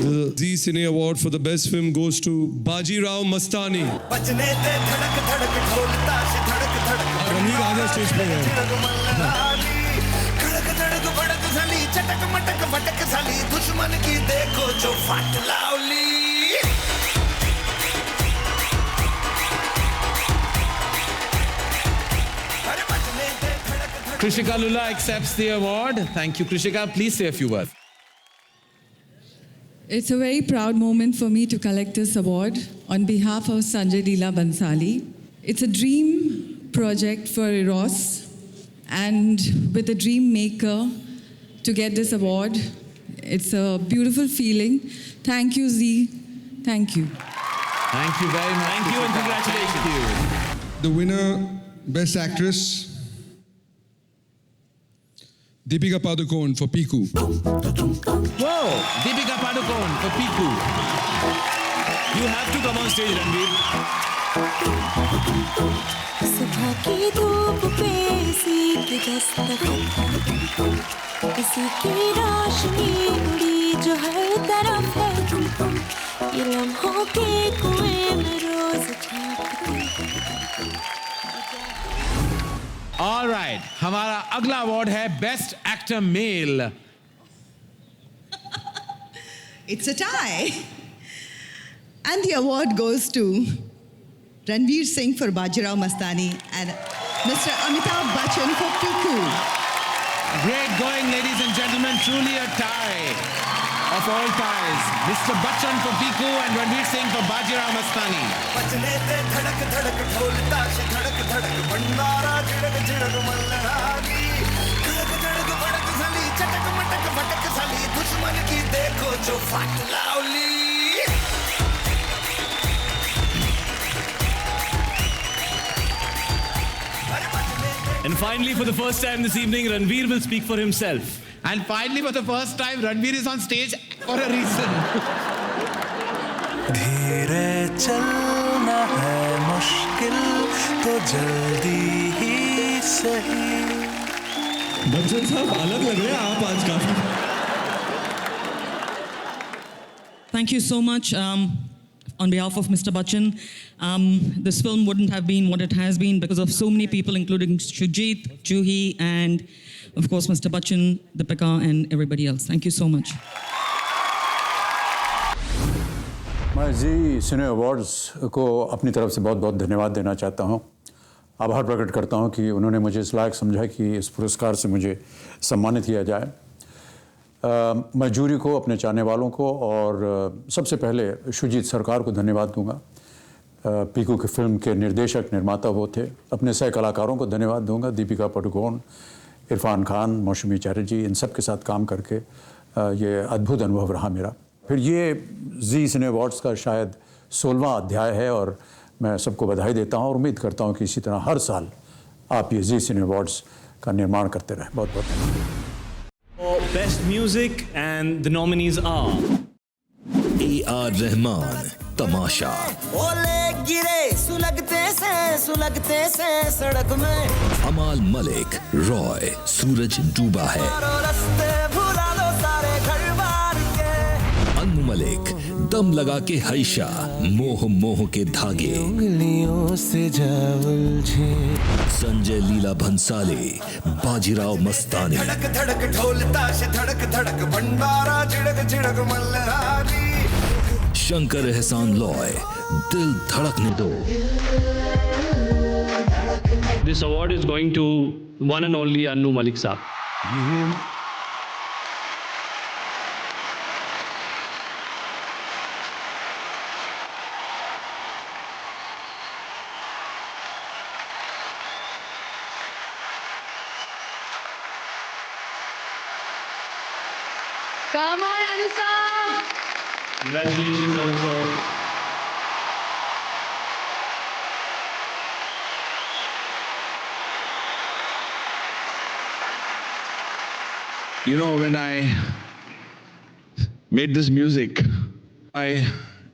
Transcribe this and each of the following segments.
The Zee Cine Award for the best film goes to Baji Rao Mastani. Ranveer आगे stage पे है। चटक मटक फटक साली दुश्मन की देखो जो फट लाउली। Krishika Lula accepts the award. Thank you, Krishika. Please say a few words. It's a very proud moment for me to collect this award on behalf of Sanjay Leela Bansali. It's a dream project for Eros, and with a dream maker to get this award. It's a beautiful feeling. Thank you, Zee. Thank you. Thank you very much. Thank you and congratulations. Thank you. The winner, Best Actress, Deepika Padukone for Piku. Whoa! Deepika Padukone for Piku. You have to come on stage, Ranveer. सुबह की धूप पे सीख दस्तखत किसी की रोशनी उड़ी जो हर तरफ है, ये लम्हों के कुएं में रोज झांकती। All right. हमारा अगला अवार्ड है Best Actor Male. It's a tie. And the award goes to Ranveer Singh for Bajirao Mastani and Mr. Amitabh Bachchan for Piku. Great going, ladies and gentlemen. Truly a tie of all ties. Mr. Bachchan for Piku and Ranveer Singh for Bajirao Mastani. बजने दे धड़क धड़क ढोल ताश धड़क धड़क भंडारा झिड़क झिड़क मल्हारी। धड़क धड़क भड़क साली चटक मटक फटक साली दुश्मन की देखो जो फट लाउली। And finally, for the first time this evening, Ranveer will speak for himself. And finally, for the first time, Ranveer is on stage for a reason. धीरे चलना है मुश्किल तो जल्दी ही सही। बच्चन साहब अलग लग रहे हैं आप आज काफी। Thank you so much. On behalf of Mr. Bachchan, this film wouldn't have been what it has been because of so many people, including Shujit, Juhi, and of course Mr. Bachchan, Deepika, and everybody else. Thank you so much. मैं जी सिने awards को अपनी तरफ से बहुत बहुत धन्यवाद देना चाहता हूँ। आभार प्रकट करता हूँ कि उन्होंने मुझे इस लायक समझा कि इस पुरस्कार से मुझे सम्मानित किया जाए। मैं जूरी को, अपने चाहने वालों को और सबसे पहले शुजीत सरकार को धन्यवाद दूंगा। पीकू की फिल्म के निर्देशक निर्माता वो थे। अपने सह कलाकारों को धन्यवाद दूंगा, दीपिका पादुकोण, इरफान खान, मौसमी चैटर्जी, इन सब के साथ काम करके ये अद्भुत अनुभव रहा मेरा। फिर ये जी सिने अवार्ड्स का शायद 16वां अध्याय है और मैं सबको बधाई देता हूँ और उम्मीद करता हूँ कि इसी तरह हर साल आप ये जी सिने अवार्ड्स का निर्माण करते रहें। बहुत बहुत धन्यवाद। Best music and the nominees are A.R. Rahman, तमाशा। ओले गिरे सुलगते से सड़क में। अमाल मलिक, रॉय, सूरज डूबा है। रस्ते भुला लो सारे घर बार के। अनु मलिक, दम लगा के हैशा, मोह मोह के धागे। उंगलियों से जा उलझे। संजय लीला भंसाली, बाजीराव मस्तानी। धड़क धड़क ढोल ताश धड़क धड़क भंडारा झिड़क झिड़क मल्हारी। शंकर एहसान लॉय, दिल धड़कने दो। this award is going to one and only Anu Malik Saab. Come on, Anusam! Congratulations also. You know, when I made this music, I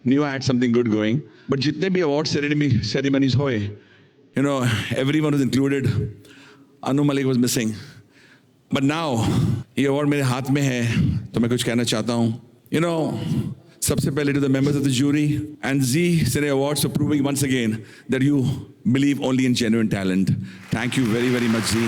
knew I had something good going. But jitne bhi award ceremonies hoye, you know, everyone was included. Anu Malik was missing. But now, ये award मेरे हाथ में है, तो मैं कुछ कहना चाहता हूँ. You know, सबसे पहले to the members of the jury and Zee Cine Awards for proving once again that you believe only in genuine talent. Thank you very, very much, Zee.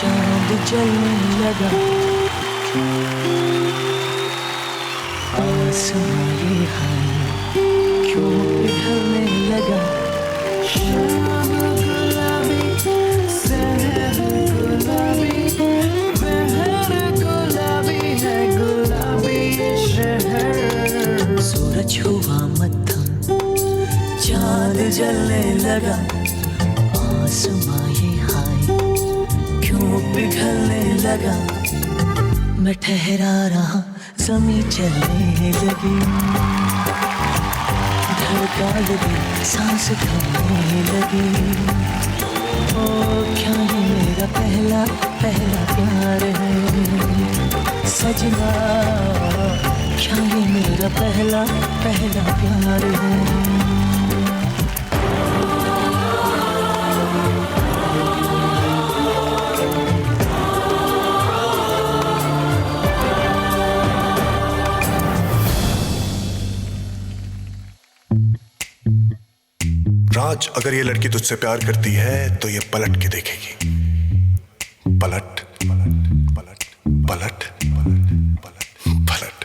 चांद जलने लगा आसमां ये हाय क्यों पिघलने लगा शाम गुलाबी सहर गुलाबी बहर गुलाबी है गुलाबी शहर सूरज हुआ मध्यम चांद जलने लगा आसमां ये हाय क्यों पिघलने लगा मैं ठहरा रहा ज़मीं चलने लगी धड़का लगी सांस थमने लगी ओ क्या ये मेरा पहला पहला प्यार है सजना क्या ये मेरा पहला पहला प्यार है राज, अगर ये लड़की तुझसे प्यार करती है तो ये पलट के देखेगी। पलट पलट पलट पलट पलट पलट।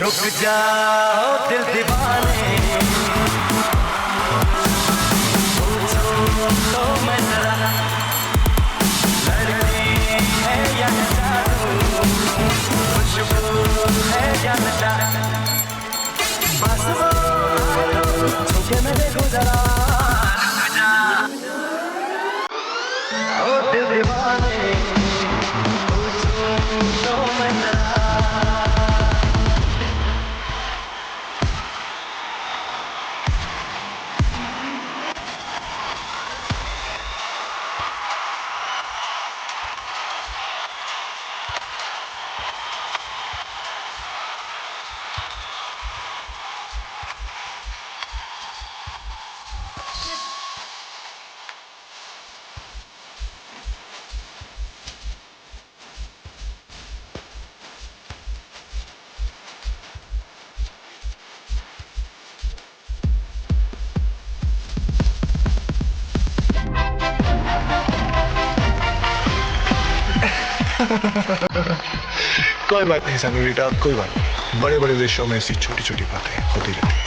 रुक जाओ दिल दीवाने तो मैं जरा लड़की है या जादू खुशबू है या नशा बस वो छुके मैं देखूं जरा ओ दिल दीवाने तो मैं जरा कोई बात नहीं सनोरिटा, कोई बात नहीं। बड़े बड़े देशों में ऐसी छोटी छोटी बातें होती रहती हैं।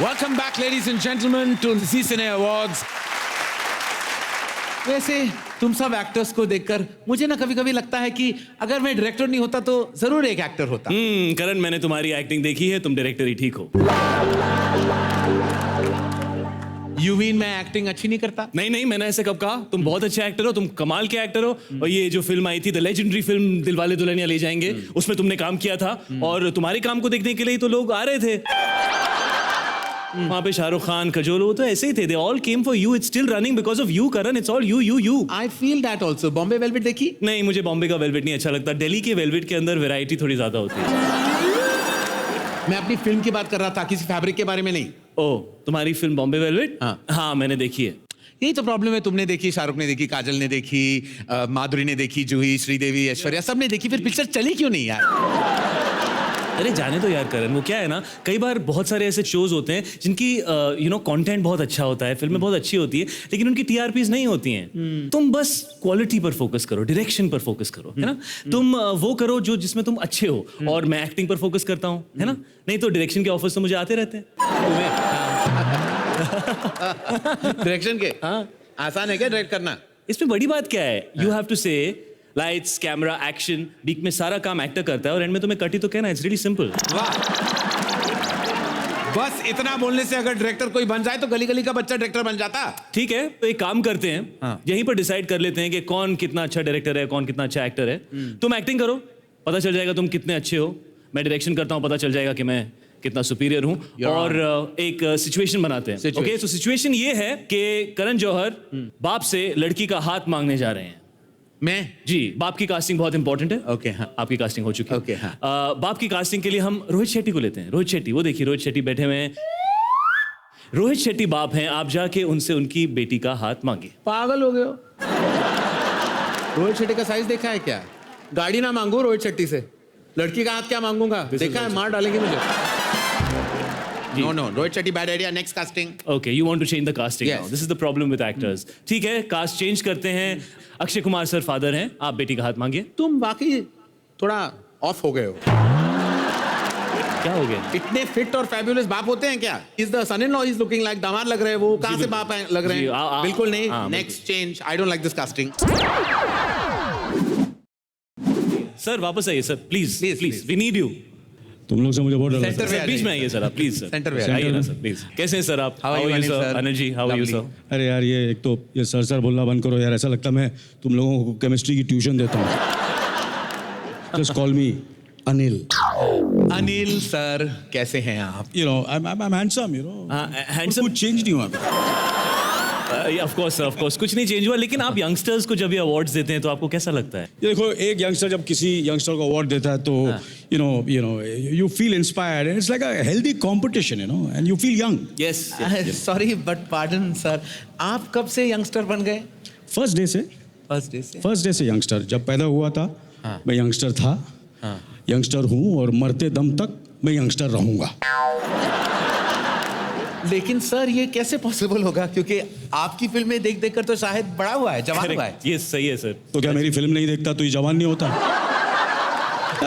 Welcome back, ladies and gentlemen, to the Cine Awards. वैसे तुम सब एक्टर्स को देखकर मुझे ना कभी-कभी लगता है कि अगर मैं डायरेक्टर नहीं होता तो जरूर एक एक्टर होता। करण, मैंने तुम्हारी एक्टिंग देखी है, तुम डायरेक्टर ही ठीक हो। You mean मैं एक्टिंग अच्छी नहीं करता? नहीं, मैंने ऐसे कब कहा? तुम बहुत अच्छे एक्टर हो, तुम कमाल के एक्टर हो। और ये जो फिल्म आई थी, the legendary film Dilwale Dulhania ले जाएंगे, उसमें तुमने काम किया था और तुम्हारे काम को देखने के लिए तो लोग आ रहे थे। वहाँ पे शाहरुख खान, कजोल, वो तो ऐसे ही थे। They all came for you. It's still running because of you, Karan. It's all you. I feel that also. Bombay velvet देखी? नहीं, मुझे बॉम्बे का वेलवेट नहीं अच्छा लगता। दिल्ली के वेलवेट के अंदर वैरायटी थोड़ी ज्यादा होती है। मैं अपनी फिल्म की बात कर रहा था, किसी फैब्रिक के बारे में नहीं। ओह, तुम्हारी फिल्म बॉम्बे वेलवेट? हाँ, मैंने देखी है। यही तो प्रॉब्लम है, तुमने देखी, शाहरुख ने देखी, काजल ने देखी, माधुरी ने देखी, जूही, श्रीदेवी, ऐश्वर्या, सबने देखी, फिर पिक्चर चली क्यों नहीं यार? अरे जाने तो यार करण, वो क्या है ना, कई बार बहुत सारे ऐसे शोज होते हैं जिनकी कंटेंट बहुत अच्छा होता है, फिल्में बहुत अच्छी होती है, लेकिन उनकी टीआरपीज नहीं होती हैं। तुम बस क्वालिटी पर फोकस करो, डायरेक्शन पर फोकस करो, है ना। तुम वो करो जो जिसमें तुम अच्छे हो, और मैं एक्टिंग पर फोकस करता हूँ, है ना। नहीं तो डायरेक्शन के ऑफर्स तो मुझे आते रहते हैं। डायरेक्शन के? हाँ, आसान है क्या डायरेक्ट करना? इसमें बड़ी बात क्या है? यू हैव टू से लाइट्स, कैमरा, एक्शन, बीच में सारा काम एक्टर करता है और एंड में तुम्हें कटी तो कहना। It's really simple. वाह, बस इतना बोलने से अगर डायरेक्टर कोई बन जाए तो गली गली का बच्चा डायरेक्टर बन जाता। ठीक है, तो एक काम करते हैं, यहीं पर डिसाइड कर लेते हैं कि कौन कितना अच्छा डायरेक्टर है, कौन कितना अच्छा एक्टर है। तुम एक्टिंग करो, पता चल जाएगा तुम कितने अच्छे हो। मैं डायरेक्शन करता हूँ, पता चल जाएगा कि मैं कितना सुपीरियर हूँ। और एक सिचुएशन बनाते हैं। ओके, तो सिचुएशन ये है कि करण जौहर बाप से लड़की का हाथ मांगने जा रहे हैं। मैं? जी, बाप की कास्टिंग बहुत इंपॉर्टेंट है। ओके, हाँ, आपकी कास्टिंग हो चुकी है। ओके, हाँ। बाप की कास्टिंग के लिए हम रोहित शेट्टी को लेते हैं। रोहित शेट्टी, वो देखिए, रोहित शेट्टी बैठे हुए हैं। रोहित शेट्टी बाप हैं, आप जाके उनसे उनकी बेटी का हाथ मांगे। पागल हो गए हो? रोहित शेट्टी का साइज देखा है क्या? गाड़ी ना मांगू रोहित शेट्टी से, लड़की का हाथ क्या मांगूंगा? देखा है, मार डालेंगे मुझे। No, Rohit Shetty, bad idea. Next casting. Okay, you want to change the casting now. This is the problem with actors. ठीक है, कास्ट चेंज करते हैं। अक्षय कुमार सर फादर हैं, आप बेटी का हाथ मांगिए। तुम वाकई थोड़ा ऑफ हो गए हो। क्या हो गया? इतने फिट और फैबुलस बाप होते हैं क्या? Is the son-in-law is looking like दामाद लग रहे हैं, वो कहाँ से बाप लग रहे हैं? बिल्कुल नहीं। Next change. I don't like this casting. Sir वापस आइए sir, please please, we need you. तुम लोग से मुझे बहुत डर लगता है। बीच में आइए सर, आप प्लीज सर। सेंटर में आइए ना सर, प्लीज। कैसे हैं सर आप? How are you sir? Energy, how are you sir? अरे यार, ये एक तो ये सर बोलना बंद करो यार। ऐसा लगता है मैं तुम लोगों को केमिस्ट्री की ट्यूशन देता हूँ। जस्ट कॉल मी अनिल। अनिल सर, कैसे हैं आप? You know, I'm handsome, you know. Handsome कुछ चेंज नहीं हुआ अभी। ऑफ कोर्स कुछ नहीं चेंज हुआ, लेकिन आप यंगस्टर्स को जब ये अवार्ड्स देते हैं तो आपको कैसा लगता है? ये देखो, एक यंगस्टर जब किसी यंगस्टर को अवार्ड देता है तो you feel inspired and it's like a healthy competition, you know, and you feel young. Yes. Sorry but pardon sir, आप कब से यंगस्टर बन गए? फर्स्ट डे से यंगस्टर। जब पैदा हुआ था मैं यंगस्टर था, यंगस्टर हूँ और मरते दम तक मैं यंगस्टर रहूंगा। लेकिन सर ये कैसे पॉसिबल होगा, क्योंकि आपकी फिल्में देख देख कर तो शायद बड़ा हुआ है, जवान हुआ है। ये सही है सर। तो क्या मेरी फिल्म नहीं देखता तो ये जवान नहीं होता?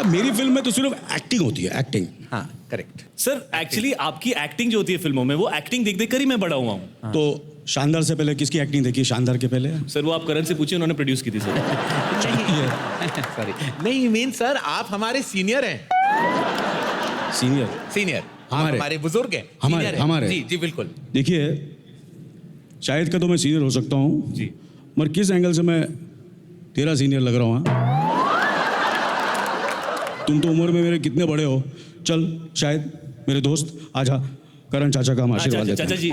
मेरी फिल्म में तो सिर्फ एक्टिंग होती है, एक्टिंग। हाँ, करेक्ट सर। एक्चुअली आपकी एक्टिंग जो होती है फिल्मों में, वो एक्टिंग देख देख कर ही मैं बड़ा हुआ हूँ। तो शानदार से पहले किसकी एक्टिंग देखी? शानदार के पहले सर वो आप करण से पूछिए, उन्होंने प्रोड्यूस की थी सर। सॉरी, नहीं मीन सर आप हमारे सीनियर हैं। सीनियर हमारे बुजुर्ग हैं। हमारे जी बिल्कुल। देखिए, शायद का तो मैं सीनियर हो सकता हूँ जी, मगर किस एंगल से मैं तेरा सीनियर लग रहा हूँ? तुम तो उम्र में मेरे कितने बड़े हो। चल, शायद मेरे दोस्त, आजा करण चाचा का हम आशीर्वाद देते हैं। चाचा जी,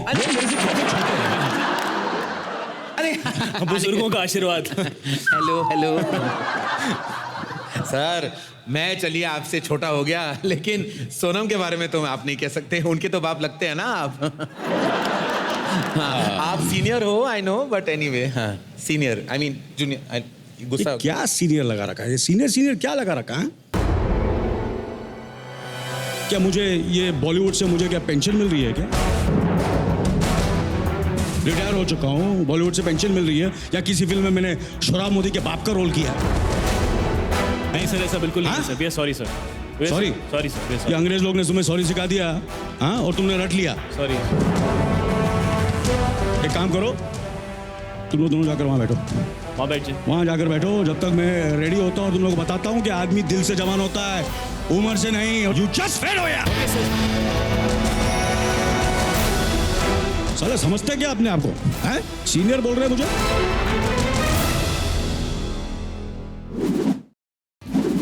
अरे बुजुर्गों का आशीर्वाद। हेलो हेलो सर, मैं चलिए आपसे छोटा हो गया, लेकिन सोनम के बारे में तो आप नहीं कह सकते, उनके तो बाप लगते हैं ना आप। हाँ, आप सीनियर हो, आई नो, बट एनीवे, हाँ सीनियर, आई मीन जूनियर। गुस्सा क्या सीनियर लगा रखा है? सीनियर क्या लगा रखा है? क्या मुझे ये बॉलीवुड से मुझे क्या पेंशन मिल रही है क्या? रिटायर हो चुका हूँ, बॉलीवुड से पेंशन मिल रही है, या किसी फिल्म में मैंने शोराब मोदी के बाप का रोल किया है? नहीं सर, ऐसा बिल्कुल नहीं sir. Sorry sir. Sorry sir. ये अंग्रेज लोग ने तुम्हें सॉरी सिखा दिया, हाँ, और तुमने रट लिया। सॉरी। एक काम करो, तुम लोग दोनों जाकर वहाँ बैठो। वहाँ बैठ जाए। वहाँ जाकर बैठो जब तक मैं रेडी होता हूँ। तुम लोग को बताता हूँ कि आदमी दिल से जवान होता है, उम्र से नहीं। यू जस्ट फेल हो यार। साले समझते क्या अपने आप को? हैं? सीनियर बोल रहे हैं मुझे?